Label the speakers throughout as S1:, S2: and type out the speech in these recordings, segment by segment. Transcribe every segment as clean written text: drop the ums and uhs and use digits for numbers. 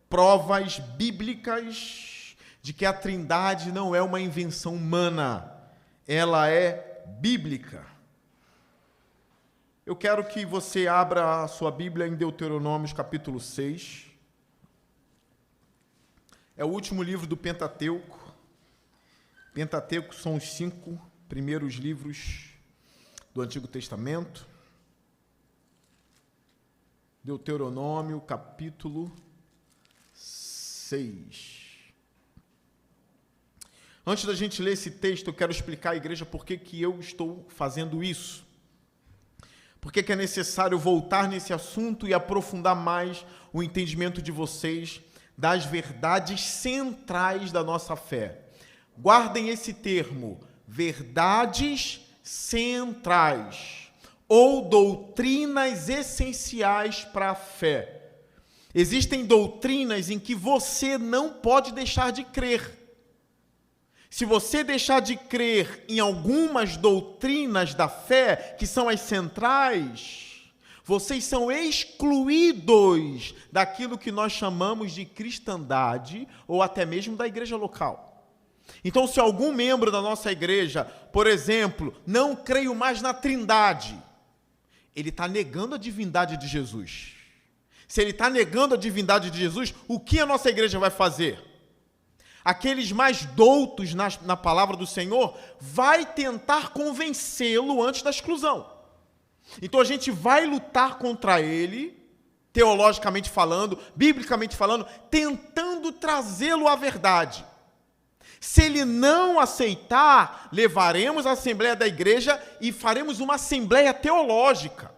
S1: Provas bíblicas de que a Trindade não é uma invenção humana, ela é bíblica. Eu quero que você abra a sua Bíblia em Deuteronômio, capítulo 6. É o último livro do Pentateuco. Pentateuco são os 5 primeiros livros do Antigo Testamento. Deuteronômio, capítulo 6. Antes da gente ler esse texto, eu quero explicar à igreja por que eu estou fazendo isso. Por que é necessário voltar nesse assunto e aprofundar mais o entendimento de vocês das verdades centrais da nossa fé. Guardem esse termo, verdades centrais, ou doutrinas essenciais para a fé. Existem doutrinas em que você não pode deixar de crer. Se você deixar de crer em algumas doutrinas da fé, que são as centrais, vocês são excluídos daquilo que nós chamamos de cristandade, ou até mesmo da igreja local. Então, se algum membro da nossa igreja, por exemplo, não creio mais na Trindade, ele está negando a divindade de Jesus. Se ele está negando a divindade de Jesus, o que a nossa igreja vai fazer? Aqueles mais doutos na palavra do Senhor vai tentar convencê-lo antes da exclusão. Então a gente vai lutar contra ele, teologicamente falando, biblicamente falando, tentando trazê-lo à verdade. Se ele não aceitar, levaremos a assembleia da igreja e faremos uma assembleia teológica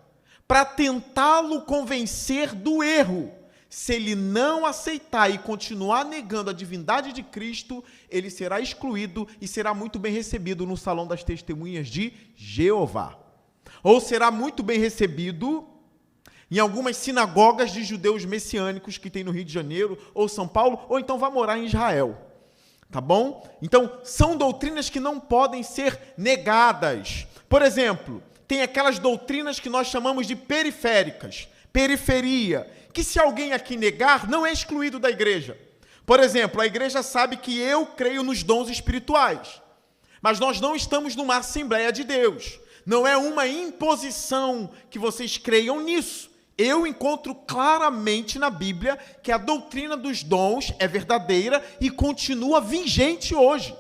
S1: para tentá-lo convencer do erro. Se ele não aceitar e continuar negando a divindade de Cristo, ele será excluído e será muito bem recebido no salão das testemunhas de Jeová. Ou será muito bem recebido em algumas sinagogas de judeus messiânicos que tem no Rio de Janeiro, ou São Paulo, ou então vai morar em Israel. Tá bom? Então, são doutrinas que não podem ser negadas. Por exemplo, tem aquelas doutrinas que nós chamamos de periféricas, periferia, que se alguém aqui negar, não é excluído da igreja. Por exemplo, a igreja sabe que eu creio nos dons espirituais, mas nós não estamos numa Assembleia de Deus. Não é uma imposição que vocês creiam nisso. Eu encontro claramente na Bíblia que a doutrina dos dons é verdadeira e continua vigente hoje.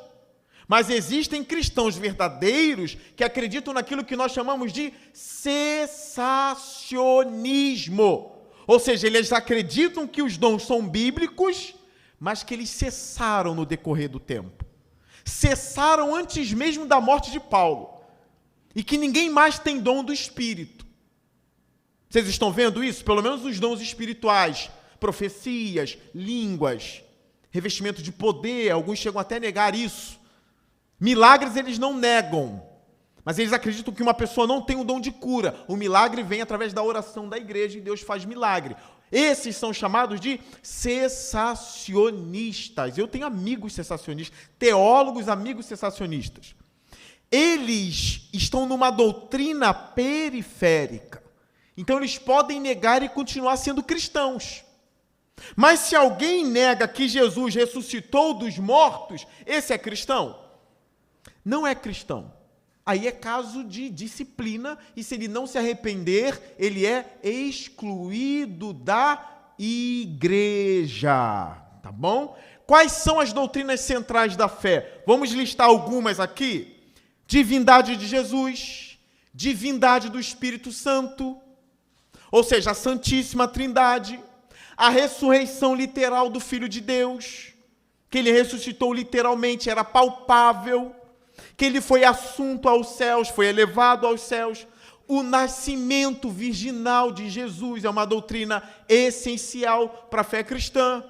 S1: Mas existem cristãos verdadeiros que acreditam naquilo que nós chamamos de cessacionismo. Ou seja, eles acreditam que os dons são bíblicos, mas que eles cessaram no decorrer do tempo. Cessaram antes mesmo da morte de Paulo. E que ninguém mais tem dom do Espírito. Vocês estão vendo isso? Pelo menos os dons espirituais, profecias, línguas, revestimento de poder, alguns chegam até a negar isso. Milagres eles não negam, mas eles acreditam que uma pessoa não tem o dom de cura. O milagre vem através da oração da igreja e Deus faz milagre. Esses são chamados de cessacionistas. Eu tenho amigos cessacionistas, teólogos amigos cessacionistas. Eles estão numa doutrina periférica. Então eles podem negar e continuar sendo cristãos. Mas se alguém nega que Jesus ressuscitou dos mortos, esse é cristão? Não é cristão. Aí é caso de disciplina, e se ele não se arrepender, ele é excluído da igreja. Tá bom? Quais são as doutrinas centrais da fé? Vamos listar algumas aqui. Divindade de Jesus, divindade do Espírito Santo, ou seja, a Santíssima Trindade, a ressurreição literal do Filho de Deus, que ele ressuscitou literalmente, era palpável, que ele foi assunto aos céus, foi elevado aos céus. O nascimento virginal de Jesus é uma doutrina essencial para a fé cristã.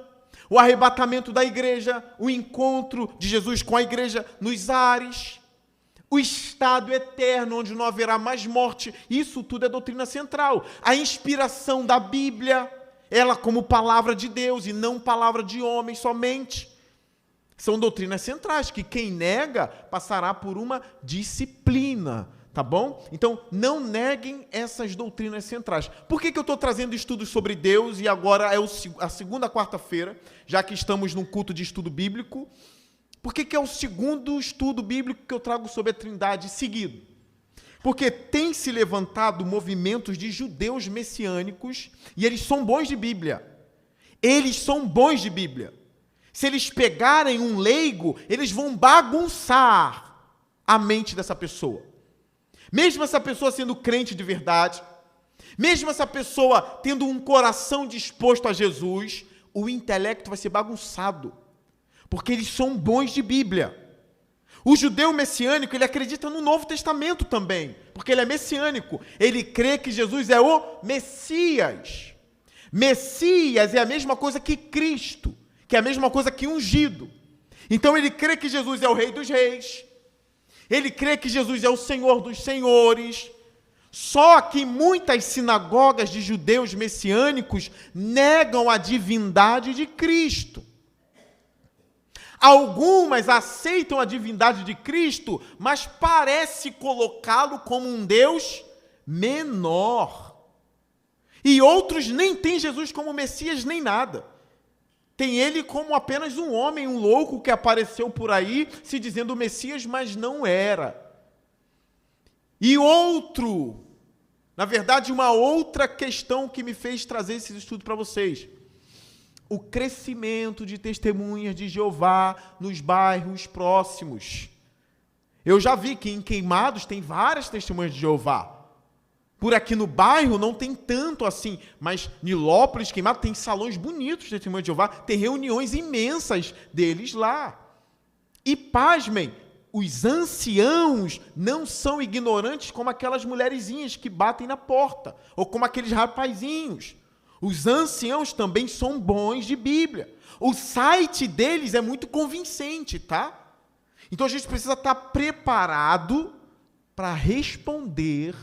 S1: O arrebatamento da igreja, o encontro de Jesus com a igreja nos ares, o estado eterno onde não haverá mais morte, isso tudo é doutrina central. A inspiração da Bíblia, ela como palavra de Deus e não palavra de homem somente. São doutrinas centrais, que quem nega passará por uma disciplina, tá bom? Então, não neguem essas doutrinas centrais. Por que eu estou trazendo estudos sobre Deus e agora é a segunda quarta-feira, já que estamos num culto de estudo bíblico? Por que é o segundo estudo bíblico que eu trago sobre a Trindade seguido? Porque tem se levantado movimentos de judeus messiânicos e eles são bons de Bíblia. Eles são bons de Bíblia. Se eles pegarem um leigo, eles vão bagunçar a mente dessa pessoa. Mesmo essa pessoa sendo crente de verdade, mesmo essa pessoa tendo um coração disposto a Jesus, o intelecto vai ser bagunçado, porque eles são bons de Bíblia. O judeu messiânico, ele acredita no Novo Testamento também, porque ele é messiânico. Ele crê que Jesus é o Messias. Messias é a mesma coisa que Cristo, que é a mesma coisa que ungido. Então ele crê que Jesus é o Rei dos Reis. Ele crê que Jesus é o Senhor dos Senhores. Só que muitas sinagogas de judeus messiânicos negam a divindade de Cristo. Algumas aceitam a divindade de Cristo, mas parece colocá-lo como um Deus menor. E outros nem têm Jesus como Messias nem nada. Tem ele como apenas um homem, um louco que apareceu por aí se dizendo Messias, mas não era. E na verdade, uma outra questão que me fez trazer esse estudo para vocês. O crescimento de testemunhas de Jeová nos bairros próximos. Eu já vi que em Queimados tem várias testemunhas de Jeová. Por aqui no bairro não tem tanto assim, mas Nilópolis, Queimados, tem salões bonitos de testemunhas de Jeová, tem reuniões imensas deles lá. E pasmem, os anciãos não são ignorantes como aquelas mulherzinhas que batem na porta, ou como aqueles rapazinhos. Os anciãos também são bons de Bíblia. O site deles é muito convincente, tá? Então a gente precisa estar preparado para responder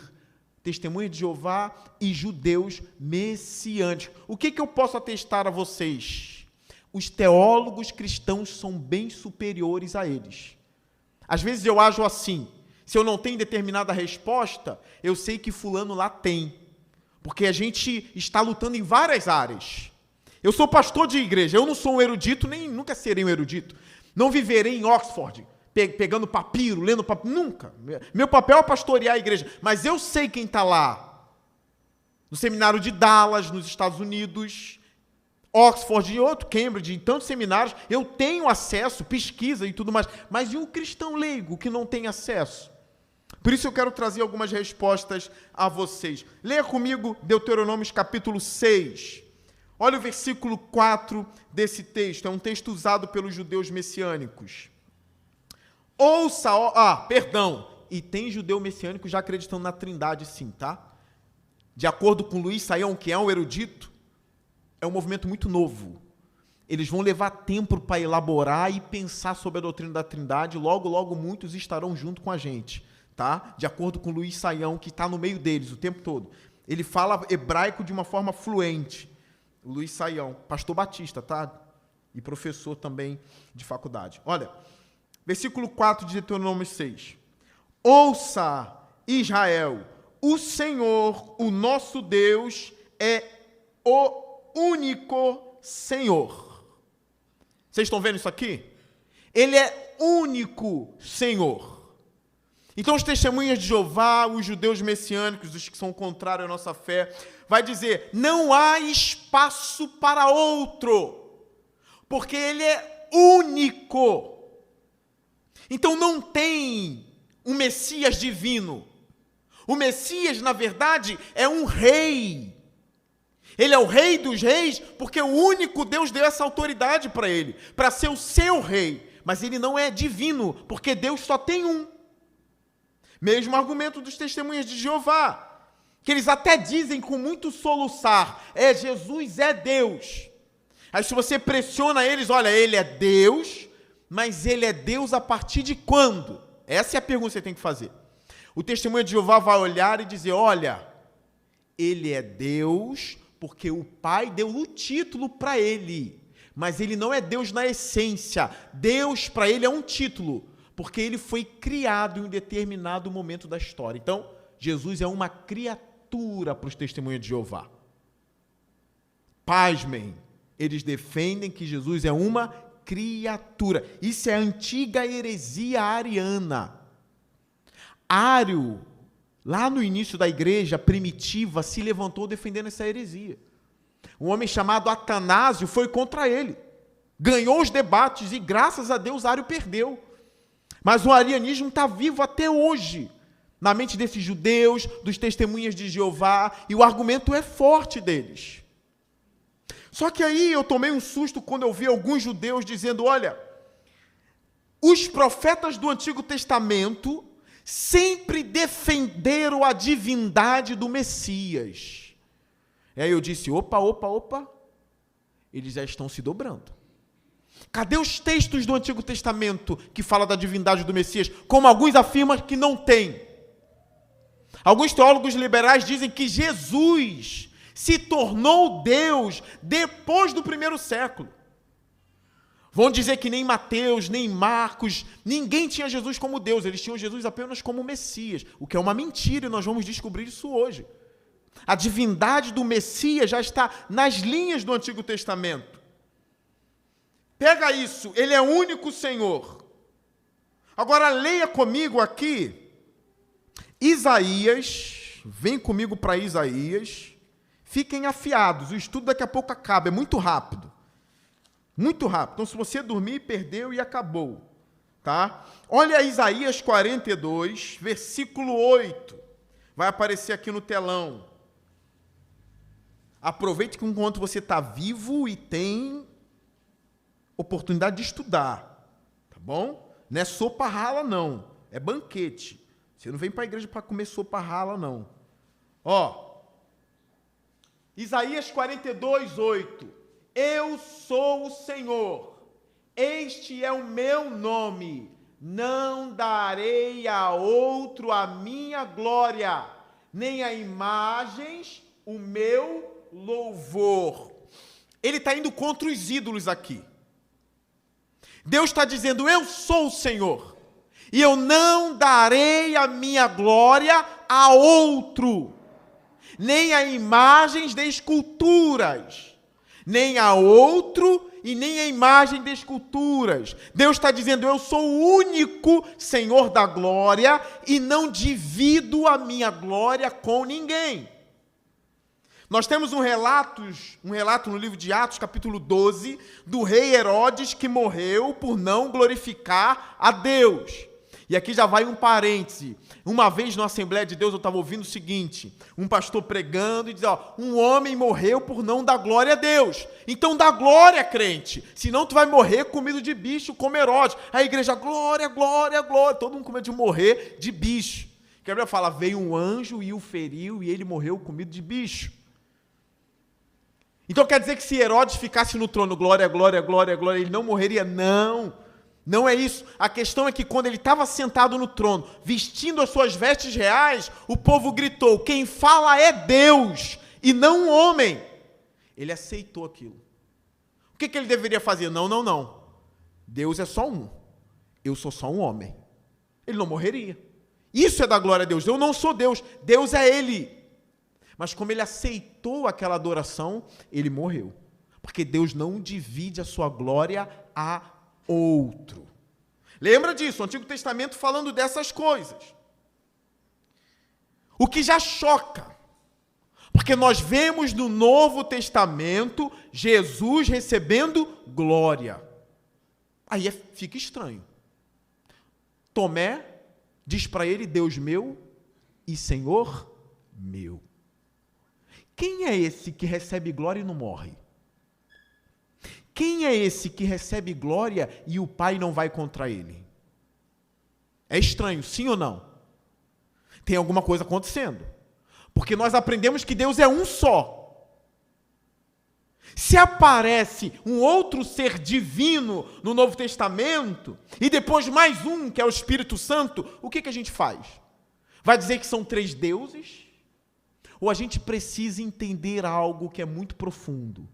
S1: testemunha de Jeová e judeus messiânicos. O que eu posso atestar a vocês? Os teólogos cristãos são bem superiores a eles. Às vezes eu ajo assim, se eu não tenho determinada resposta, eu sei que fulano lá tem. Porque a gente está lutando em várias áreas. Eu sou pastor de igreja, eu não sou um erudito, nem nunca serei um erudito. Não viverei em Oxford, pegando papiro, lendo papiro, nunca. Meu papel é pastorear a igreja, mas eu sei quem está lá. No seminário de Dallas, nos Estados Unidos, Oxford e outro, Cambridge, em tantos seminários, eu tenho acesso, pesquisa e tudo mais. Mas e um cristão leigo que não tem acesso? Por isso eu quero trazer algumas respostas a vocês. Leia comigo Deuteronômio capítulo 6. Olha o versículo 4 desse texto. É um texto usado pelos judeus messiânicos. E tem judeu messiânico já acreditando na Trindade, sim, tá? De acordo com Luiz Saião, que é um erudito, é um movimento muito novo. Eles vão levar tempo para elaborar e pensar sobre a doutrina da Trindade. Logo, logo, muitos estarão junto com a gente. Tá? De acordo com Luiz Saião, que está no meio deles o tempo todo. Ele fala hebraico de uma forma fluente. O Luiz Saião, pastor batista, tá? E professor também de faculdade. Olha, versículo 4 de Deuteronômio 6. Ouça, Israel, o Senhor, o nosso Deus, é o único Senhor. Vocês estão vendo isso aqui? Ele é único Senhor. Então os testemunhas de Jeová, os judeus messiânicos, os que são contrários à nossa fé, vai dizer, não há espaço para outro, porque ele é único. Então não tem um Messias divino. O Messias, na verdade, é um rei. Ele é o rei dos reis, porque o único Deus deu essa autoridade para ele, para ser o seu rei. Mas ele não é divino, porque Deus só tem um. Mesmo argumento dos testemunhas de Jeová, que eles até dizem com muito soluçar, Jesus é Deus. Aí se você pressiona eles, olha, ele é Deus, mas ele é Deus a partir de quando? Essa é a pergunta que você tem que fazer. O testemunho de Jeová vai olhar e dizer, olha, ele é Deus porque o Pai deu o título para ele. Mas ele não é Deus na essência. Deus, para ele, é um título, porque ele foi criado em um determinado momento da história. Então, Jesus é uma criatura para os testemunhas de Jeová. Pasmem, eles defendem que Jesus é uma criatura. Isso é a antiga heresia ariana. Ário, lá no início da igreja primitiva, se levantou defendendo essa heresia. Um homem chamado Atanásio foi contra ele. Ganhou os debates e, graças a Deus, Ário perdeu. Mas o arianismo está vivo até hoje, na mente desses judeus, dos testemunhas de Jeová, e o argumento é forte deles. Só que aí eu tomei um susto quando eu vi alguns judeus dizendo, olha, os profetas do Antigo Testamento sempre defenderam a divindade do Messias. E aí eu disse, opa, eles já estão se dobrando. Cadê os textos do Antigo Testamento que falam da divindade do Messias? Como alguns afirmam que não tem. Alguns teólogos liberais dizem que Jesus se tornou Deus depois do 1º século. Vão dizer que nem Mateus, nem Marcos, ninguém tinha Jesus como Deus, eles tinham Jesus apenas como Messias, o que é uma mentira e nós vamos descobrir isso hoje. A divindade do Messias já está nas linhas do Antigo Testamento. Pega isso, ele é o único Senhor. Agora leia comigo aqui, Isaías, vem comigo para Isaías, fiquem afiados, o estudo daqui a pouco acaba, é muito rápido. Muito rápido. Então, se você dormir, perdeu e acabou. Tá? Olha Isaías 42, versículo 8. Vai aparecer aqui no telão. Aproveite que enquanto você está vivo e tem oportunidade de estudar. Tá bom? Não é sopa rala, não. É banquete. Você não vem para a igreja para comer sopa rala, não. Ó. Isaías 42, 8. Eu sou o Senhor, este é o meu nome, não darei a outro a minha glória, nem a imagens o meu louvor. Ele está indo contra os ídolos aqui. Deus está dizendo, eu sou o Senhor, e eu não darei a minha glória a outro, nem a imagens de esculturas, nem a outro e nem a imagem de esculturas. Deus está dizendo, eu sou o único Senhor da glória e não divido a minha glória com ninguém. Nós temos um relato no livro de Atos, capítulo 12, do rei Herodes que morreu por não glorificar a Deus. E aqui já vai um parêntese. Uma vez na Assembleia de Deus eu estava ouvindo o seguinte, um pastor pregando e dizia, um homem morreu por não dar glória a Deus. Então dá glória, crente, senão tu vai morrer comido de bicho como Herodes. A igreja, glória, glória, glória, todo mundo com medo de morrer de bicho. Que a Bíblia fala, veio um anjo e o feriu e ele morreu comido de bicho. Então quer dizer que se Herodes ficasse no trono, glória, glória, glória, glória, ele não morreria? Não. Não é isso. A questão é que quando ele estava sentado no trono, vestindo as suas vestes reais, o povo gritou, quem fala é Deus e não um homem. Ele aceitou aquilo. O que ele deveria fazer? Não. Deus é só um. Eu sou só um homem. Ele não morreria. Isso é da glória a Deus. Eu não sou Deus. Deus é Ele. Mas como ele aceitou aquela adoração, ele morreu. Porque Deus não divide a sua glória a outro. Lembra disso, o Antigo Testamento falando dessas coisas. O que já choca, porque nós vemos no Novo Testamento Jesus recebendo glória. Aí fica estranho. Tomé diz para ele, Deus meu e Senhor meu. Quem é esse que recebe glória e não morre? Quem é esse que recebe glória e o Pai não vai contra ele? É estranho, sim ou não? Tem alguma coisa acontecendo. Porque nós aprendemos que Deus é um só. Se aparece um outro ser divino no Novo Testamento, e depois mais um, que é o Espírito Santo, o que a gente faz? Vai dizer que são 3 deuses? Ou a gente precisa entender algo que é muito profundo?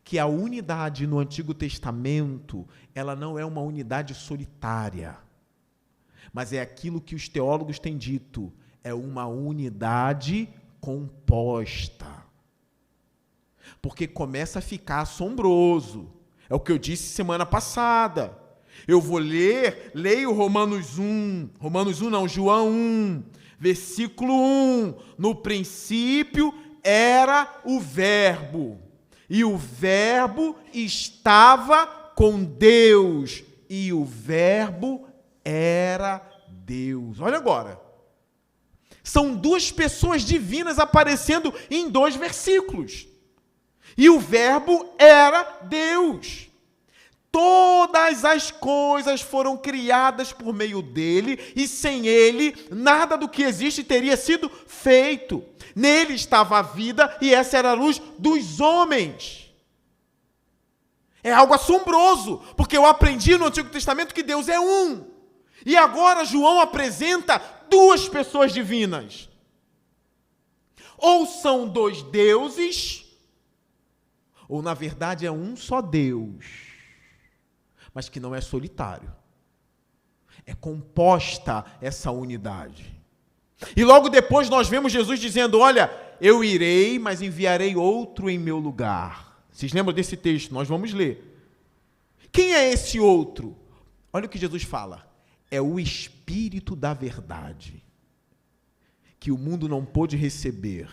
S1: que a unidade no Antigo Testamento, ela não é uma unidade solitária, mas é aquilo que os teólogos têm dito, é uma unidade composta. Porque começa a ficar assombroso. É o que eu disse semana passada. Eu vou leio João 1, versículo 1. No princípio era o Verbo, e o Verbo estava com Deus, e o Verbo era Deus. Olha agora. São duas pessoas divinas aparecendo em 2 versículos. E o Verbo era Deus. Todas as coisas foram criadas por meio dele, e sem ele, nada do que existe teria sido feito. Nele estava a vida, e essa era a luz dos homens. É algo assombroso, porque eu aprendi no Antigo Testamento que Deus é um. E agora João apresenta 2 pessoas divinas. Ou são 2 deuses, ou na verdade é um só Deus, mas que não é solitário. É composta essa unidade. E logo depois nós vemos Jesus dizendo, olha, eu irei, mas enviarei outro em meu lugar. Vocês lembram desse texto? Nós vamos ler. Quem é esse outro? Olha o que Jesus fala. É o Espírito da verdade, que o mundo não pôde receber,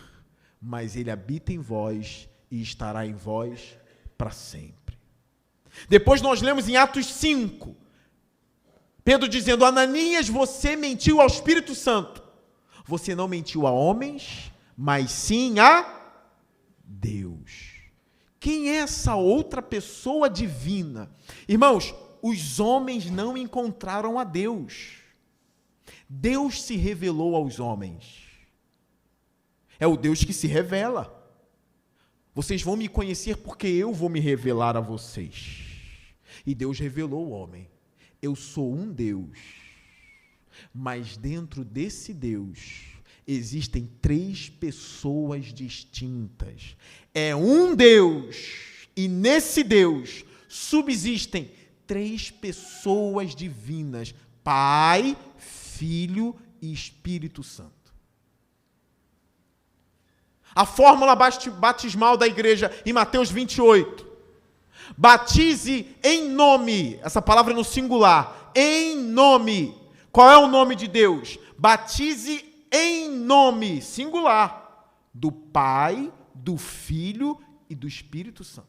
S1: mas ele habita em vós e estará em vós para sempre. Depois nós lemos em Atos 5, Pedro dizendo, Ananias, você mentiu ao Espírito Santo. Você não mentiu a homens, mas sim a Deus. Quem é essa outra pessoa divina? Irmãos, os homens não encontraram a Deus. Deus se revelou aos homens. É o Deus que se revela. Vocês vão me conhecer porque eu vou me revelar a vocês. E Deus revelou ao homem. Eu sou um Deus. Mas dentro desse Deus existem 3 pessoas distintas. É um Deus. E nesse Deus subsistem 3 pessoas divinas. Pai, Filho e Espírito Santo. A fórmula batismal da igreja em Mateus 28. Batize em nome, essa palavra é no singular, em nome. Qual é o nome de Deus? Batize em nome, singular, do Pai, do Filho e do Espírito Santo.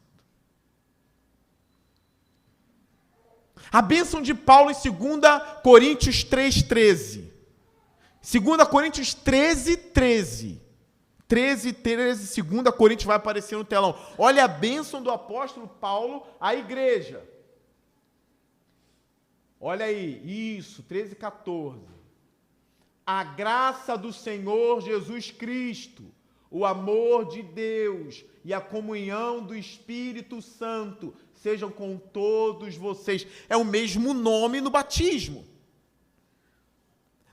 S1: A bênção de Paulo em 2 Coríntios 3,13. 2 Coríntios 13,13. 13, 2 Coríntios vai aparecer no telão. Olha a bênção do apóstolo Paulo à igreja. Olha aí, isso, 13, 14. A graça do Senhor Jesus Cristo, o amor de Deus e a comunhão do Espírito Santo sejam com todos vocês. É o mesmo nome no batismo.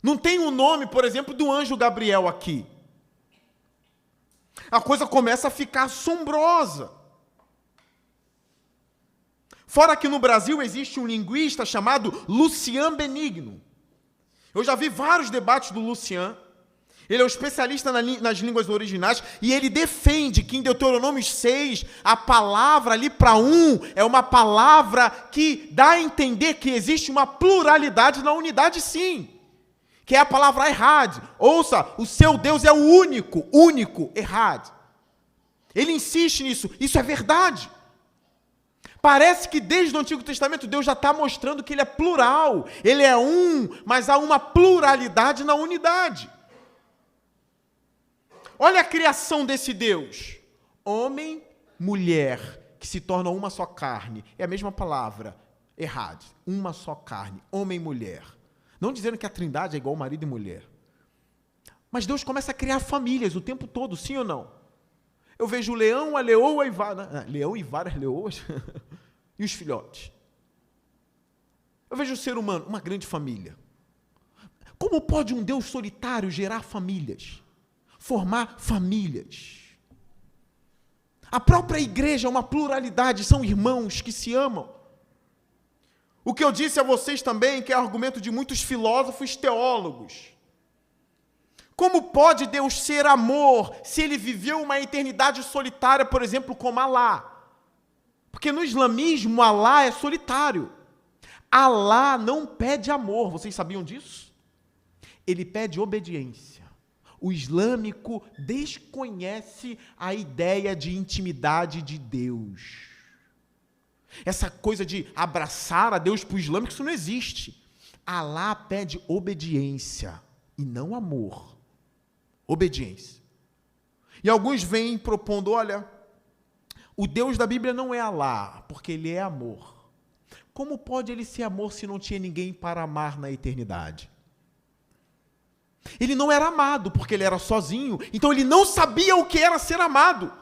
S1: Não tem o nome, por exemplo, do anjo Gabriel aqui. A coisa começa a ficar assombrosa. Fora que no Brasil existe um linguista chamado Lucian Benigno. Eu já vi vários debates do Lucian. Ele é um especialista nas línguas originais e ele defende que em Deuteronômio 6, a palavra ali para um é uma palavra que dá a entender que existe uma pluralidade na unidade, sim. Que é a palavra errad. Ouça, o seu Deus é o único, errad. Ele insiste nisso, isso é verdade. Parece que desde o Antigo Testamento Deus já está mostrando que ele é plural. Ele é um, mas há uma pluralidade na unidade. Olha a criação desse Deus. Homem, mulher, que se tornam uma só carne. É a mesma palavra, errad. Uma só carne, homem e mulher. Não dizendo que a trindade é igual marido e mulher. Mas Deus começa a criar famílias o tempo todo, sim ou não? Eu vejo o leão, a leoa e leão e várias leoas e os filhotes. Eu vejo o ser humano, uma grande família. Como pode um Deus solitário gerar famílias? Formar famílias? A própria igreja é uma pluralidade, são irmãos que se amam. O que eu disse a vocês também, que é argumento de muitos filósofos teólogos. Como pode Deus ser amor se ele viveu uma eternidade solitária, por exemplo, como Alá? Porque no islamismo, Alá é solitário. Alá não pede amor, vocês sabiam disso? Ele pede obediência. O islâmico desconhece a ideia de intimidade de Deus. Essa coisa de abraçar a Deus para o islâmico, isso não existe. Alá pede obediência e não amor. Obediência. E alguns vêm propondo, olha, o Deus da Bíblia não é Alá, porque ele é amor. Como pode ele ser amor se não tinha ninguém para amar na eternidade? Ele não era amado porque ele era sozinho, então ele não sabia o que era ser amado.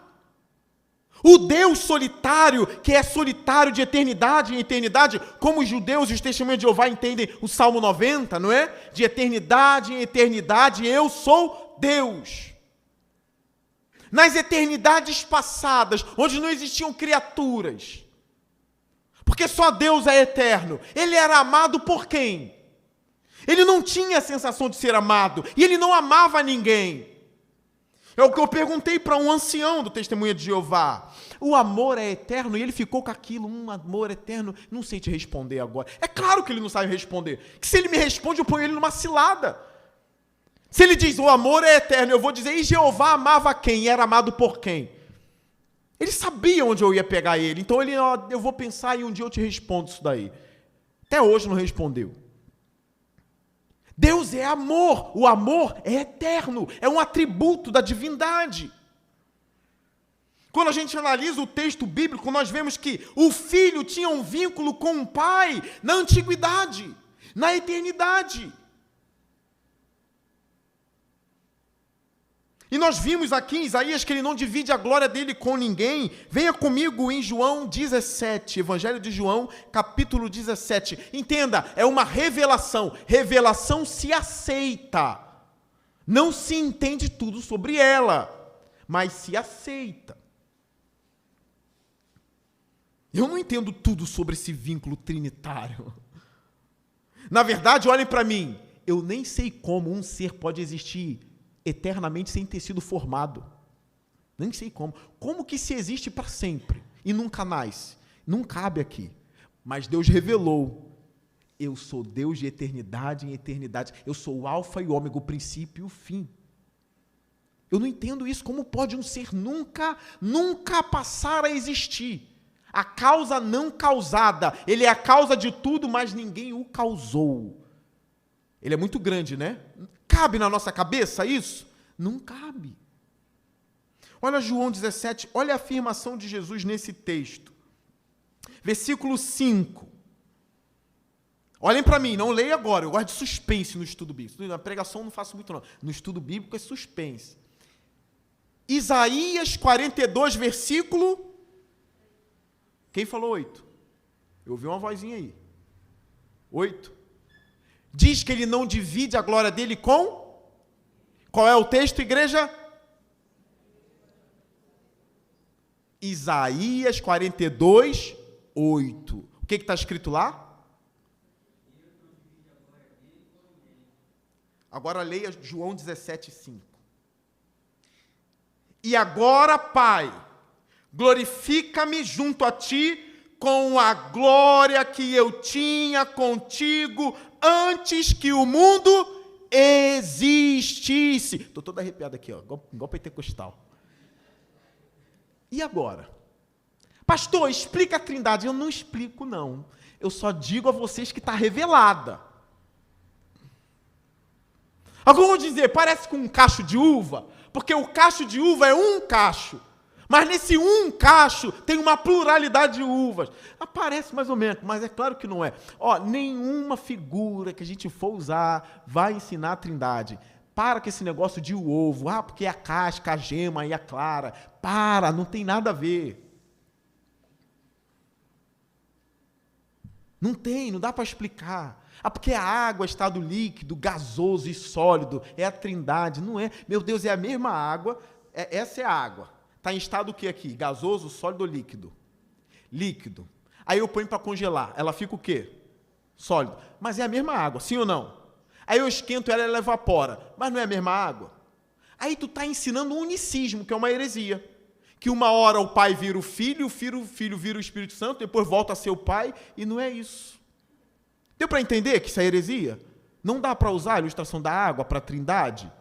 S1: O Deus solitário, que é solitário de eternidade em eternidade, como os judeus e os testemunhos de Jeová entendem o Salmo 90, não é? De eternidade em eternidade, eu sou Deus. Nas eternidades passadas, onde não existiam criaturas, porque só Deus é eterno, ele era amado por quem? Ele não tinha a sensação de ser amado, e ele não amava ninguém. É o que eu perguntei para um ancião do Testemunha de Jeová. O amor é eterno? E ele ficou com aquilo, um amor eterno. Não sei te responder agora. É claro que ele não sabe responder. Que se ele me responde, eu ponho ele numa cilada. Se ele diz, o amor é eterno, eu vou dizer, e Jeová amava quem? E era amado por quem? Ele sabia onde eu ia pegar ele. Então ele, eu vou pensar e um dia eu te respondo isso daí. Até hoje não respondeu. Deus é amor, o amor é eterno, é um atributo da divindade. Quando a gente analisa o texto bíblico, nós vemos que o filho tinha um vínculo com o pai na antiguidade, na eternidade. E nós vimos aqui em Isaías que ele não divide a glória dele com ninguém. Venha comigo em João 17, Evangelho de João, capítulo 17. Entenda, é uma revelação. Revelação se aceita. Não se entende tudo sobre ela, mas se aceita. Eu não entendo tudo sobre esse vínculo trinitário. Na verdade, olhem para mim, eu nem sei como um ser pode existir eternamente sem ter sido formado. Nem sei como. Como que se existe para sempre e nunca nasce? Não cabe aqui. Mas Deus revelou. Eu sou Deus de eternidade em eternidade. Eu sou o alfa e o ômega, o princípio e o fim. Eu não entendo isso. Como pode um ser nunca passar a existir? A causa não causada. Ele é a causa de tudo, mas ninguém o causou. Ele é muito grande, né? Cabe na nossa cabeça isso? Não cabe. Olha João 17, olha a afirmação de Jesus nesse texto. Versículo 5. Olhem para mim, não leia agora, eu gosto de suspense no estudo bíblico. Na pregação não faço muito não. No estudo bíblico é suspense. Isaías 42, versículo... Quem falou 8? Eu ouvi uma vozinha aí. 8. Diz que ele não divide a glória dele com... Qual é o texto, igreja? Isaías 42, 8. O que está escrito lá? Agora leia João 17, 5. E agora, Pai, glorifica-me junto a ti com a glória que eu tinha contigo antes que o mundo existisse. Estou todo arrepiado aqui, ó, igual pentecostal. E agora? Pastor, explica a Trindade. Eu não explico, não. Eu só digo a vocês que está revelada. Alguns vão dizer, parece com um cacho de uva, porque o cacho de uva é um cacho. Mas nesse um cacho tem uma pluralidade de uvas. Parece mais ou menos, mas é claro que não é. Nenhuma figura que a gente for usar vai ensinar a Trindade. Para com esse negócio de o ovo. Porque é a casca, a gema e a clara. Não tem nada a ver. Não tem, não dá para explicar. Porque a água, estado líquido, gasoso e sólido, é a Trindade. Não é. Meu Deus, é a mesma água. Essa é a água. Está em estado o que aqui? Gasoso, sólido ou líquido? Líquido. Aí eu ponho para congelar. Ela fica o quê? Sólido. Mas é a mesma água, sim ou não? Aí eu esquento ela e ela evapora. Mas não é a mesma água? Aí tu está ensinando um unicismo, que é uma heresia. Que uma hora o pai vira o filho vira o Espírito Santo, depois volta a ser o pai, e não é isso. Deu para entender que isso é heresia? Não dá para usar a ilustração da água para a trindade?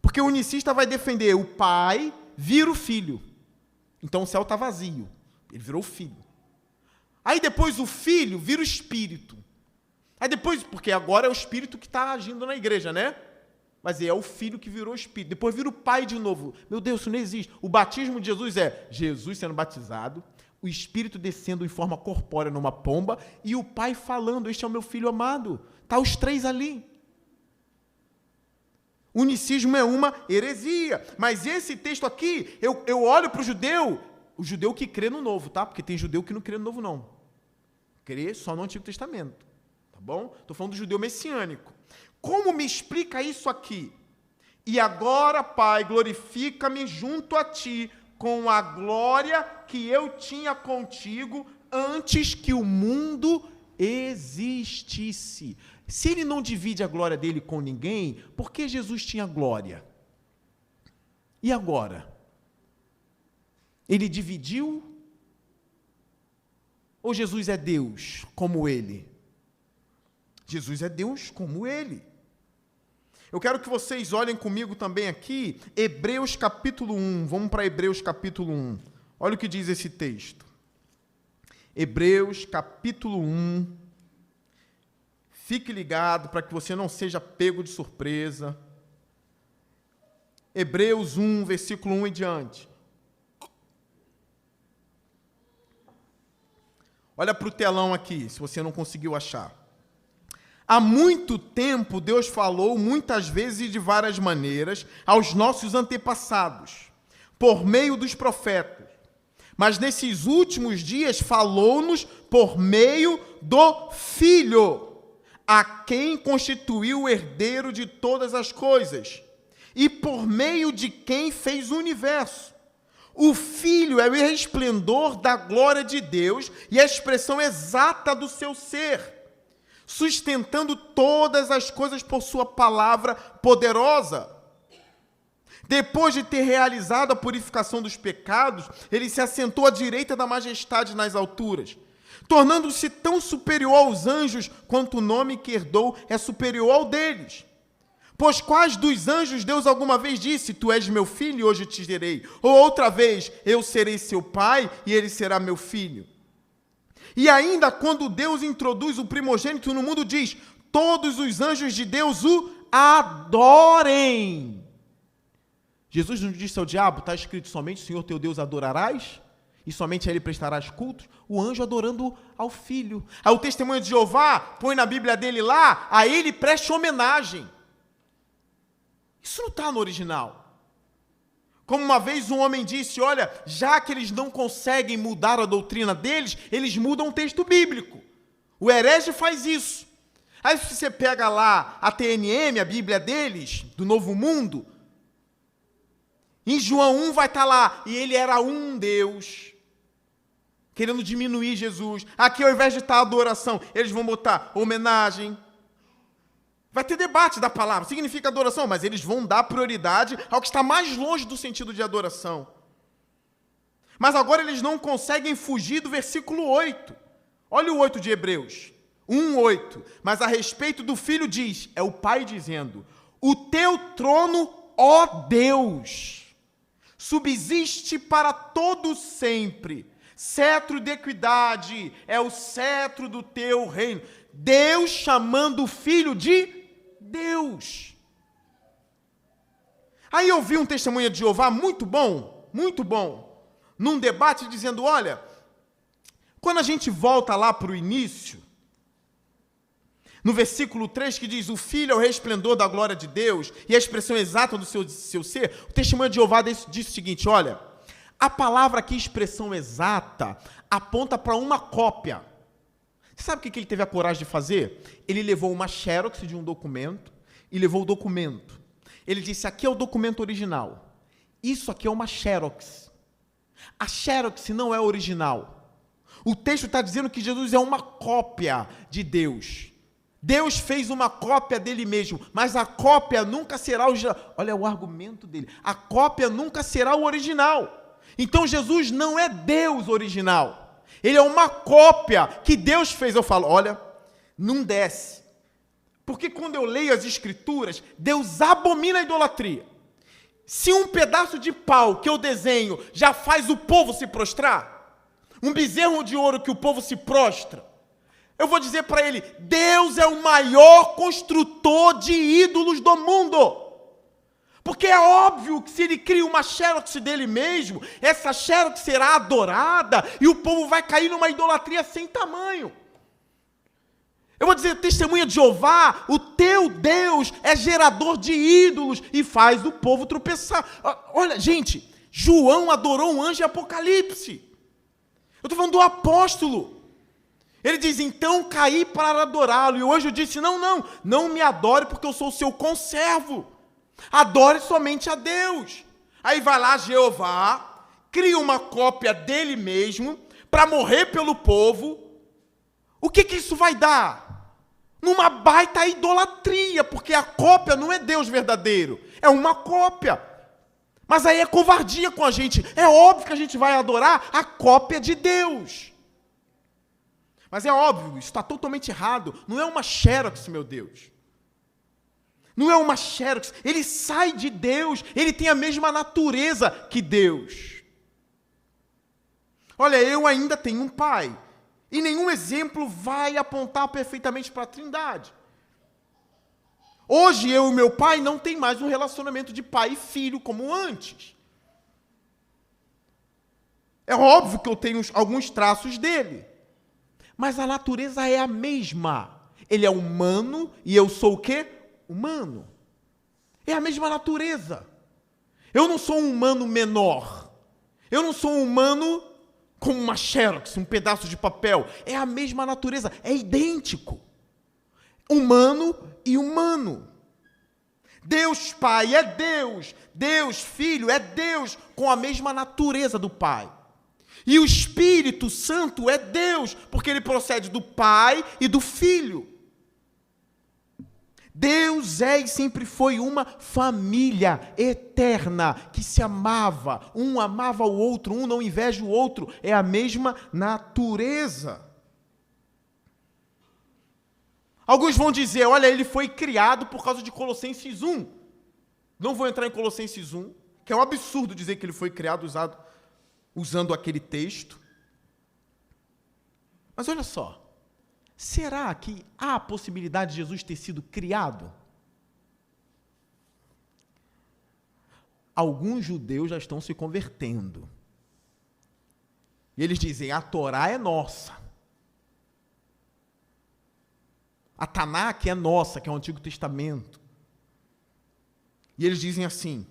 S1: Porque o unicista vai defender o pai vira o filho. Então o céu está vazio. Ele virou o filho. Aí depois o filho vira o espírito. Aí depois, porque agora é o espírito que está agindo na igreja, né? Mas é o filho que virou o espírito. Depois vira o pai de novo. Meu Deus, isso não existe. O batismo de Jesus é Jesus sendo batizado, o espírito descendo em forma corpórea numa pomba e o pai falando, este é o meu filho amado. Está os três ali. O unicismo é uma heresia. Mas esse texto aqui, eu olho para o judeu que crê no novo, tá? Porque tem judeu que não crê no novo, não. Crê só no Antigo Testamento. Tá bom? Estou falando do judeu messiânico. Como me explica isso aqui? E agora, Pai, glorifica-me junto a Ti com a glória que eu tinha contigo antes que o mundo existisse. Se ele não divide a glória dele com ninguém, por que Jesus tinha glória? E agora? Ele dividiu? Ou Jesus é Deus como ele? Jesus é Deus como ele. Eu quero que vocês olhem comigo também aqui, Hebreus capítulo 1. Vamos para Hebreus capítulo 1. Olha o que diz esse texto. Hebreus capítulo 1. Fique ligado para que você não seja pego de surpresa. Hebreus 1, versículo 1 em diante. Olha para o telão aqui, se você não conseguiu achar. Há muito tempo Deus falou muitas vezes e de várias maneiras aos nossos antepassados, por meio dos profetas. Mas nesses últimos dias falou-nos por meio do Filho, a quem constituiu o herdeiro de todas as coisas, e por meio de quem fez o universo. O Filho é o resplendor da glória de Deus e a expressão exata do seu ser, sustentando todas as coisas por sua palavra poderosa. Depois de ter realizado a purificação dos pecados, ele se assentou à direita da majestade nas alturas, tornando-se tão superior aos anjos quanto o nome que herdou é superior ao deles. Pois quais dos anjos Deus alguma vez disse, tu és meu filho e hoje te gerei? Ou outra vez, eu serei seu pai e ele será meu filho? E ainda quando Deus introduz o primogênito no mundo, diz, todos os anjos de Deus o adorem. Jesus não disse ao diabo, está escrito, somente o Senhor teu Deus adorarás, e somente a ele prestarás cultos, o anjo adorando ao filho. Aí o testemunho de Jeová, põe na Bíblia dele lá, a ele preste homenagem. Isso não está no original. Como uma vez um homem disse, olha, já que eles não conseguem mudar a doutrina deles, eles mudam o texto bíblico. O herege faz isso. Aí se você pega lá a TNM, a Bíblia deles, do Novo Mundo, em João 1 vai estar lá, e ele era um Deus, querendo diminuir Jesus. Aqui ao invés de estar adoração, eles vão botar homenagem. Vai ter debate da palavra, significa adoração, mas eles vão dar prioridade ao que está mais longe do sentido de adoração. Mas agora eles não conseguem fugir do versículo 8. Olha o 8 de Hebreus, 1:8. Mas a respeito do Filho diz, é o Pai dizendo, o teu trono, ó Deus, subsiste para todo sempre. Cetro de equidade é o cetro do teu reino. Deus chamando o Filho de Deus. Aí eu vi um testemunho de Jeová muito bom, num debate dizendo, olha, quando a gente volta lá para o início, no versículo 3 que diz, o Filho é o resplendor da glória de Deus e a expressão exata do seu ser, o testemunho de Jeová disse o seguinte, olha, a palavra aqui, expressão exata, aponta para uma cópia. Você sabe o que ele teve a coragem de fazer? Ele levou uma xerox de um documento e levou o documento. Ele disse, aqui é o documento original. isso aqui é uma xerox. A xerox não é original. O texto está dizendo que Jesus é uma cópia de Deus. Deus fez uma cópia dele mesmo, mas a cópia nunca será o original. Olha o argumento dele. A cópia nunca será o original. Então Jesus não é Deus original. Ele é uma cópia que Deus fez. Eu falo, olha, não desce. Porque quando eu leio as Escrituras, Deus abomina a idolatria. Se um pedaço de pau que eu desenho já faz o povo se prostrar, um bezerro de ouro que o povo se prostra, eu vou dizer para ele, Deus é o maior construtor de ídolos do mundo. Porque é óbvio que se ele cria uma xerox dele mesmo, essa xerox será adorada e o povo vai cair numa idolatria sem tamanho. Eu vou dizer, testemunha de Jeová, o teu Deus é gerador de ídolos e faz o povo tropeçar. Olha, gente, João adorou um anjo em Apocalipse. Eu estou falando do apóstolo. Ele diz, então caí para adorá-lo. E o anjo disse, não me adore porque eu sou o seu conservo. Adore somente a Deus. Aí vai lá Jeová, cria uma cópia dele mesmo para morrer pelo povo. O que isso vai dar? Numa baita idolatria, porque a cópia não é Deus verdadeiro, é uma cópia. Mas aí é covardia com a gente. É óbvio que a gente vai adorar a cópia de Deus. Mas é óbvio, isso está totalmente errado. Não é uma xerox, meu Deus. Não é uma xerox. Ele sai de Deus, ele tem a mesma natureza que Deus. Olha, eu ainda tenho um pai. E nenhum exemplo vai apontar perfeitamente para a Trindade. Hoje eu e meu pai não tem mais um relacionamento de pai e filho como antes. É óbvio que eu tenho alguns traços dele. Mas a natureza é a mesma. Ele é humano e eu sou o quê? Humano. É a mesma natureza. Eu não sou um humano menor. Eu não sou um humano como uma xerox, um pedaço de papel. É a mesma natureza, é idêntico. Humano e humano. Deus Pai é Deus. Deus Filho é Deus, com a mesma natureza do Pai. E o Espírito Santo é Deus, porque ele procede do Pai e do Filho. Deus é e sempre foi uma família eterna, que se amava, um amava o outro, um não inveja o outro, é a mesma natureza. Alguns vão dizer, olha, ele foi criado por causa de Colossenses 1. Não vou entrar em Colossenses 1, que é um absurdo dizer que ele foi criado usando aquele texto. Mas olha só. Será que há a possibilidade de Jesus ter sido criado? Alguns judeus já estão se convertendo. E eles dizem, a Torá é nossa. A Tanakh é nossa, que é o Antigo Testamento. E eles dizem assim,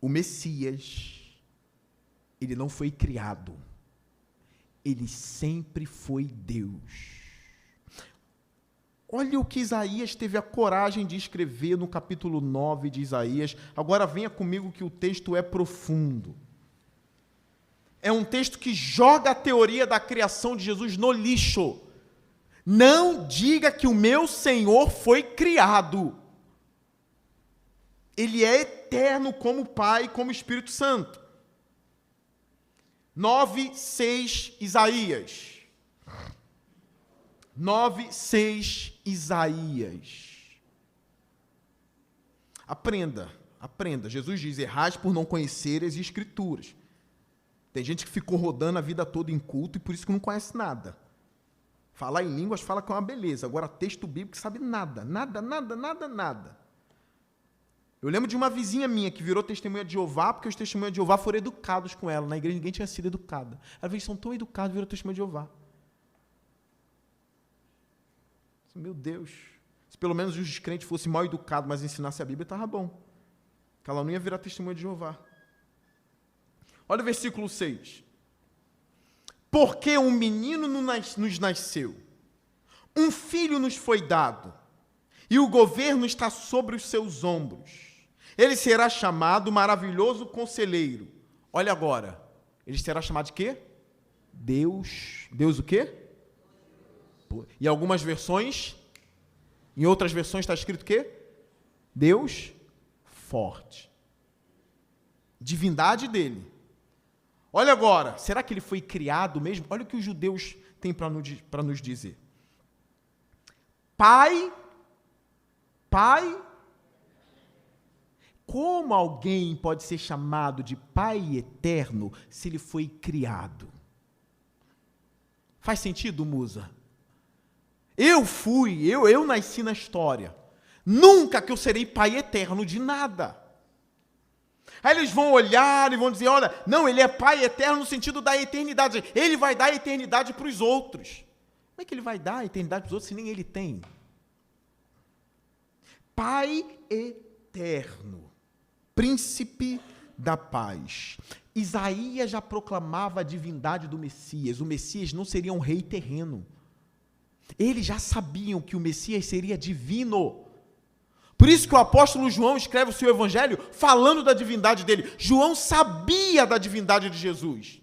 S1: o Messias, ele não foi criado. Ele sempre foi Deus. Olha o que Isaías teve a coragem de escrever no capítulo 9 de Isaías. Agora venha comigo que o texto é profundo. É um texto que joga a teoria da criação de Jesus no lixo. Não diga que o meu Senhor foi criado. Ele é eterno como Pai e como Espírito Santo. 9:6 Isaías. 9:6 Isaías. Aprenda. Jesus diz, errais por não conhecer as Escrituras. Tem gente que ficou rodando a vida toda em culto e por isso que não conhece nada. Falar em línguas fala que é uma beleza. Agora, texto bíblico sabe nada. Nada. Eu lembro de uma vizinha minha que virou testemunha de Jeová, porque os testemunhas de Jeová foram educados com ela. Na igreja ninguém tinha sido educado. Ela veio, são tão educados, virou testemunha de Jeová. Meu Deus. Se pelo menos os descrentes fossem mal educados, mas ensinassem a Bíblia, estava bom. Que ela não ia virar testemunha de Jeová. Olha o versículo 6. Porque um menino nos nasceu, um filho nos foi dado, e o governo está sobre os seus ombros. Ele será chamado maravilhoso conselheiro. Olha agora. Ele será chamado de quê? Deus. Deus o quê? Em algumas versões, em outras versões está escrito o quê? Deus forte. Divindade dele. Olha agora, será que ele foi criado mesmo? Olha o que os judeus têm para nos dizer. Pai. Como alguém pode ser chamado de Pai eterno se ele foi criado? Faz sentido, Musa? Eu nasci na história. Nunca que eu serei pai eterno de nada. Aí eles vão olhar e vão dizer, olha, não, ele é pai eterno no sentido da eternidade. Ele vai dar a eternidade para os outros. Como é que ele vai dar a eternidade para os outros se nem ele tem? Pai eterno, príncipe da paz. Isaías já proclamava a divindade do Messias. O Messias não seria um rei terreno. Eles já sabiam que o Messias seria divino. Por isso que o apóstolo João escreve o seu evangelho falando da divindade dele. João sabia da divindade de Jesus.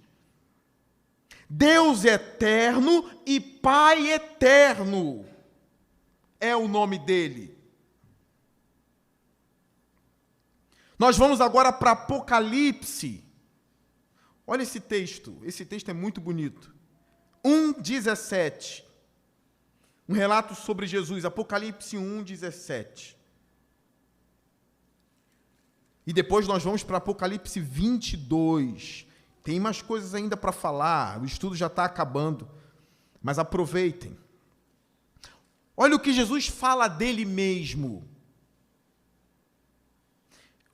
S1: Deus eterno e Pai eterno é o nome dele. Nós vamos agora para Apocalipse. Olha esse texto é muito bonito. 1:17. Um relato sobre Jesus, Apocalipse 1:17. E depois nós vamos para Apocalipse 22. Tem mais coisas ainda para falar, o estudo já está acabando, mas aproveitem. Olha o que Jesus fala dele mesmo.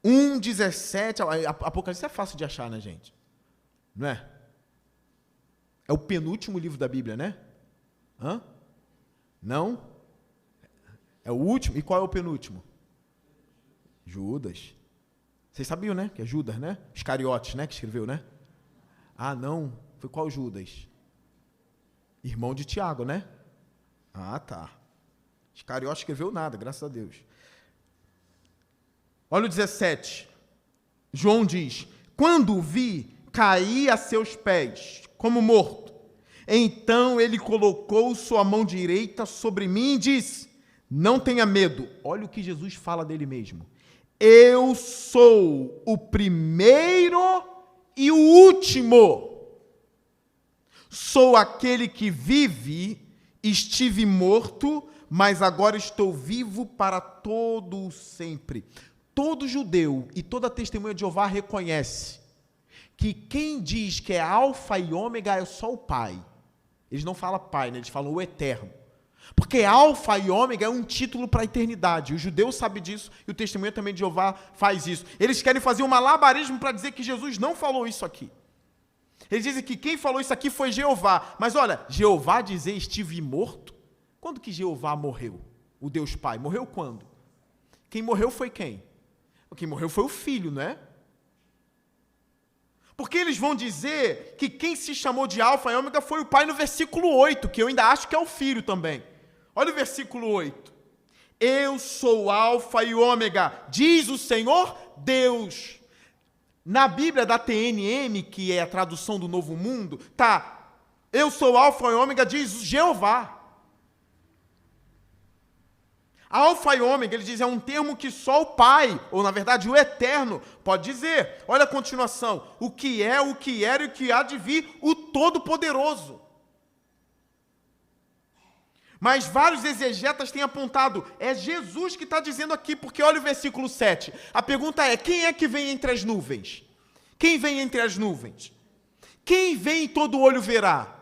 S1: 1:17, Apocalipse é fácil de achar, né, gente? Não é? É o penúltimo livro da Bíblia, né? Hã? Não? É o último? E qual é o penúltimo? Judas. Vocês sabiam, né? Que é Judas, né? Iscariotes, né? Que escreveu, né? Ah, não. Foi qual Judas? Irmão de Tiago, né? Ah, tá. Iscariotes escreveu nada, graças a Deus. Olha o 17. João diz, quando o vi, caí a seus pés, como morto. Então ele colocou sua mão direita sobre mim e disse, não tenha medo. Olha o que Jesus fala dele mesmo. Eu sou o primeiro e o último. Sou aquele que vive, estive morto, mas agora estou vivo para todo o sempre. Todo judeu e toda testemunha de Jeová reconhece que quem diz que é alfa e ômega é só o Pai. Eles não falam Pai, né? Eles falam o Eterno. Porque alfa e ômega é um título para a eternidade. O judeu sabe disso e o testemunho também de Jeová faz isso. Eles querem fazer um malabarismo para dizer que Jesus não falou isso aqui. Eles dizem que quem falou isso aqui foi Jeová. Mas olha, Jeová dizer estive morto? Quando que Jeová morreu? O Deus Pai. Morreu quando? Quem morreu foi quem? Quem morreu foi o Filho, não é? Porque eles vão dizer que quem se chamou de alfa e ômega foi o Pai no versículo 8, que eu ainda acho que é o Filho também. Olha o versículo 8. Eu sou alfa e ômega, diz o Senhor Deus. Na Bíblia da TNM, que é a tradução do Novo Mundo, tá, eu sou alfa e ômega, diz Jeová. Alfa e ômega, ele diz, é um termo que só o Pai, ou na verdade o Eterno, pode dizer. Olha a continuação. O que é, o que era e o que há de vir, o Todo-Poderoso. Mas vários exegetas têm apontado, é Jesus que está dizendo aqui, porque olha o versículo 7. A pergunta é, quem é que vem entre as nuvens? Quem vem entre as nuvens? Quem vem todo olho verá?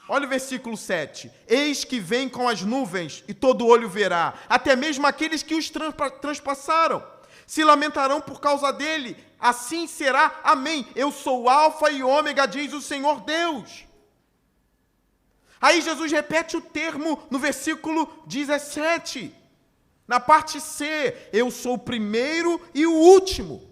S1: Olha o versículo 7. Eis que vem com as nuvens e todo olho verá, até mesmo aqueles que os transpassaram. Se lamentarão por causa dele. Assim será. Amém. Eu sou alfa e ômega, diz o Senhor Deus. Aí Jesus repete o termo no versículo 17. Na parte C. Eu sou o primeiro e o último.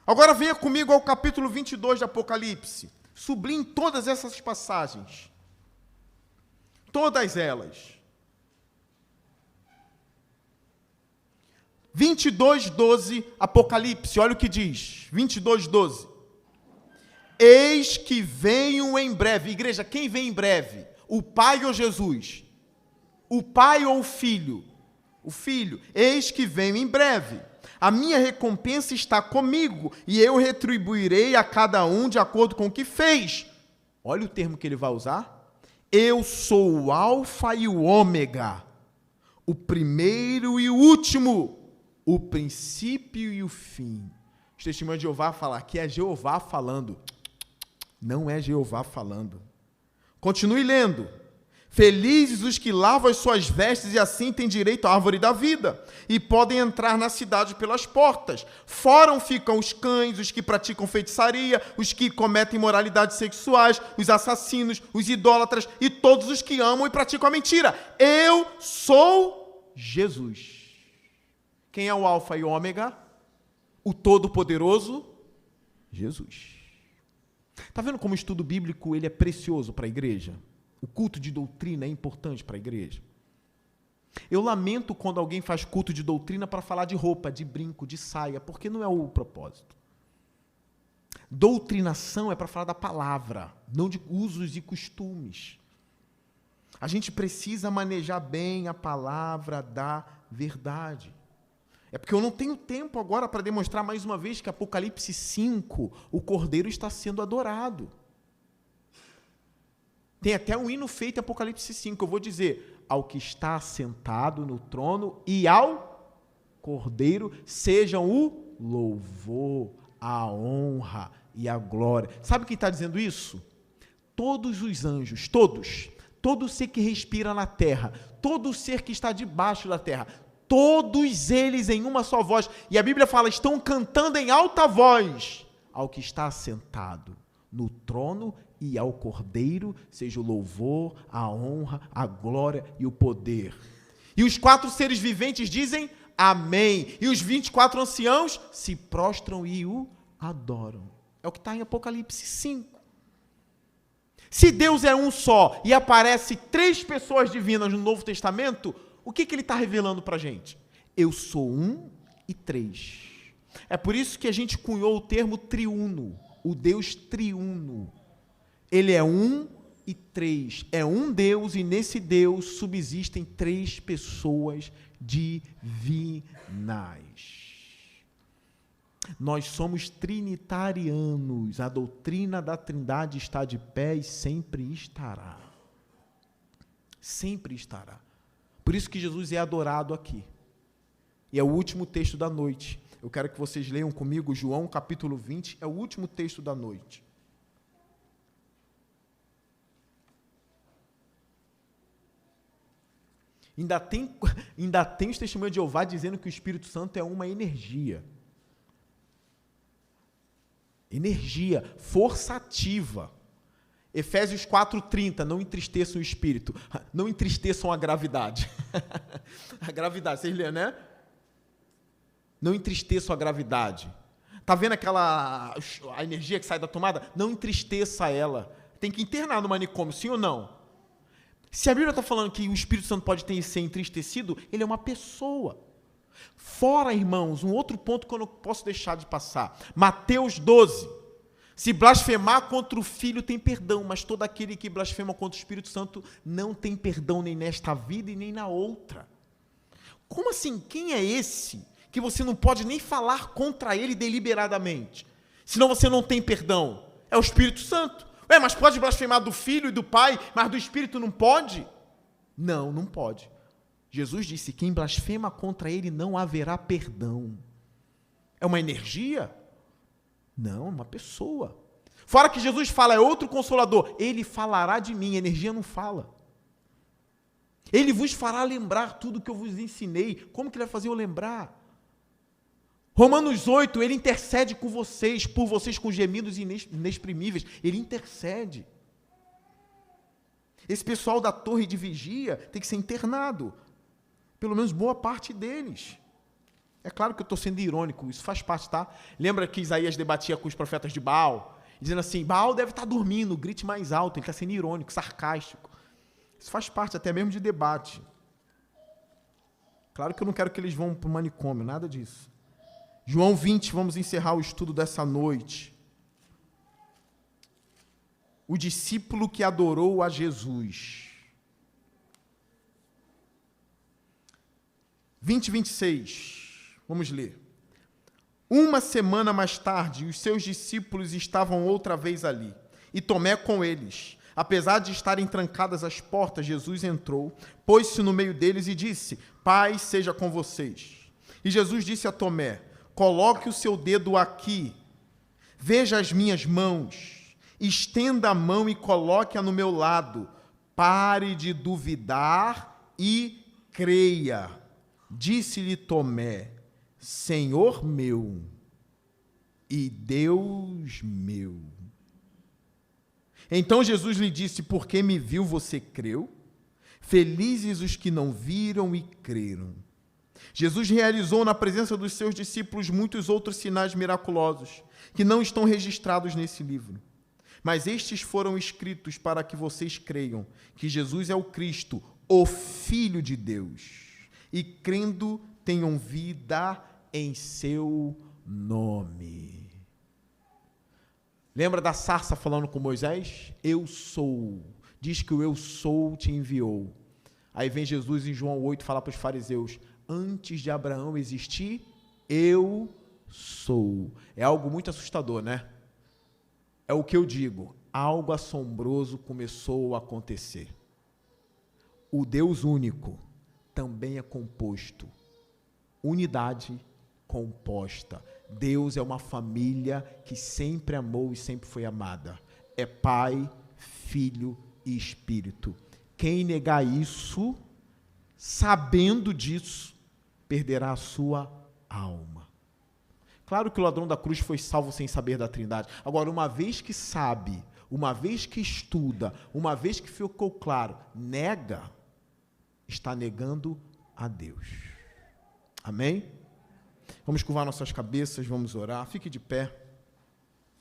S1: Agora venha comigo ao capítulo 22 de Apocalipse. Sublinhe todas essas passagens. Todas elas. 22:12, Apocalipse, olha o que diz. 22:12. Eis que venho em breve. Igreja, quem vem em breve? O Pai ou Jesus? O Pai ou o Filho? O Filho. Eis que venho em breve. A minha recompensa está comigo, e eu retribuirei a cada um de acordo com o que fez. Olha o termo que ele vai usar. Eu sou o Alfa e o Ômega, o primeiro e o último, o princípio e o fim. Os testemunhos de Jeová falam, aqui é Jeová falando. Não é Jeová falando. Continue lendo. Felizes os que lavam as suas vestes e assim têm direito à árvore da vida e podem entrar na cidade pelas portas. Fora ficam os cães, os que praticam feitiçaria, os que cometem imoralidades sexuais, os assassinos, os idólatras e todos os que amam e praticam a mentira. Eu sou Jesus. Quem é o Alfa e o Ômega? O Todo-Poderoso? Jesus. Está vendo como o estudo bíblico ele é precioso para a igreja? O culto de doutrina é importante para a igreja. Eu lamento quando alguém faz culto de doutrina para falar de roupa, de brinco, de saia, porque não é o propósito. Doutrinação é para falar da palavra, não de usos e costumes. A gente precisa manejar bem a palavra da verdade. É porque eu não tenho tempo agora para demonstrar mais uma vez que Apocalipse 5, o Cordeiro está sendo adorado. Tem até um hino feito em Apocalipse 5, eu vou dizer, ao que está sentado no trono e ao Cordeiro sejam o louvor, a honra e a glória. Sabe quem está dizendo isso? Todos os anjos, todo ser que respira na terra, todo ser que está debaixo da terra, todos eles em uma só voz, e a Bíblia fala, estão cantando em alta voz, ao que está sentado no trono e ao Cordeiro seja o louvor, a honra, a glória e o poder. E os 4 seres viventes dizem amém. E os 24 anciãos se prostram e o adoram. É o que está em Apocalipse 5. Se Deus é um só e aparece 3 pessoas divinas no Novo Testamento, o que ele está revelando para a gente? Eu sou 1 e 3. É por isso que a gente cunhou o termo triuno, o Deus triuno. Ele é 1 e 3. É um Deus e nesse Deus subsistem 3 pessoas divinais. Nós somos trinitarianos. A doutrina da Trindade está de pé e sempre estará. Sempre estará. Por isso que Jesus é adorado aqui. E é o último texto da noite. Eu quero que vocês leiam comigo João capítulo 20. É o último texto da noite. Ainda tem os testemunhos de Jeová dizendo que o Espírito Santo é uma energia. Energia, força ativa. Efésios 4:30, não entristeçam o Espírito. Não entristeçam a gravidade. A gravidade, vocês lêem, né? Não entristeçam a gravidade. Está vendo a energia que sai da tomada? Não entristeça ela. Tem que internar no manicômio, sim ou não? Se a Bíblia está falando que o Espírito Santo pode ser entristecido, ele é uma pessoa. Fora, irmãos, um outro ponto que eu não posso deixar de passar. Mateus 12. Se blasfemar contra o Filho tem perdão, mas todo aquele que blasfema contra o Espírito Santo não tem perdão nem nesta vida e nem na outra. Como assim? Quem é esse que você não pode nem falar contra ele deliberadamente? Senão você não tem perdão. É o Espírito Santo. Mas pode blasfemar do Filho e do Pai, mas do Espírito não pode? Não, não pode. Jesus disse, quem blasfema contra ele não haverá perdão. É uma energia? Não, é uma pessoa. Fora que Jesus fala, é outro consolador. Ele falará de mim, energia não fala. Ele vos fará lembrar tudo que eu vos ensinei. Como que ele vai fazer eu lembrar? Romanos 8, ele intercede por vocês com gemidos inexprimíveis. Ele intercede. Esse pessoal da torre de vigia tem que ser internado. Pelo menos boa parte deles. É claro que eu estou sendo irônico, isso faz parte, tá? Lembra que Isaías debatia com os profetas de Baal, dizendo assim, Baal deve estar dormindo, grite mais alto, ele está sendo irônico, sarcástico. Isso faz parte até mesmo de debate. Claro que eu não quero que eles vão para o manicômio, nada disso. João 20, vamos encerrar o estudo dessa noite. O discípulo que adorou a Jesus. 20, 26. Vamos ler. Uma semana mais tarde, os seus discípulos estavam outra vez ali, e Tomé com eles. Apesar de estarem trancadas as portas, Jesus entrou, pôs-se no meio deles e disse: Paz seja com vocês. E Jesus disse a Tomé: Coloque o seu dedo aqui, veja as minhas mãos, estenda a mão e coloque-a no meu lado. Pare de duvidar e creia. Disse-lhe Tomé: Senhor meu e Deus meu. Então Jesus lhe disse: Porque me viu, você creu? Felizes os que não viram e creram. Jesus realizou na presença dos seus discípulos muitos outros sinais miraculosos, que não estão registrados nesse livro. Mas estes foram escritos para que vocês creiam que Jesus é o Cristo, o Filho de Deus, e crendo tenham vida em seu nome. Lembra da sarça falando com Moisés? Eu sou. Diz que o eu sou te enviou. Aí vem Jesus em João 8 falar para os fariseus: antes de Abraão existir, eu sou. É algo muito assustador, né? É o que eu digo. Algo assombroso começou a acontecer. O Deus único também é composto. Unidade composta. Deus é uma família que sempre amou e sempre foi amada. É Pai, Filho e Espírito. Quem negar isso, sabendo disso, perderá a sua alma. Claro que o ladrão da cruz foi salvo sem saber da Trindade. Agora, uma vez que sabe, uma vez que estuda, uma vez que ficou claro, nega, está negando a Deus. Amém? Vamos curvar nossas cabeças, vamos orar. Fique de pé.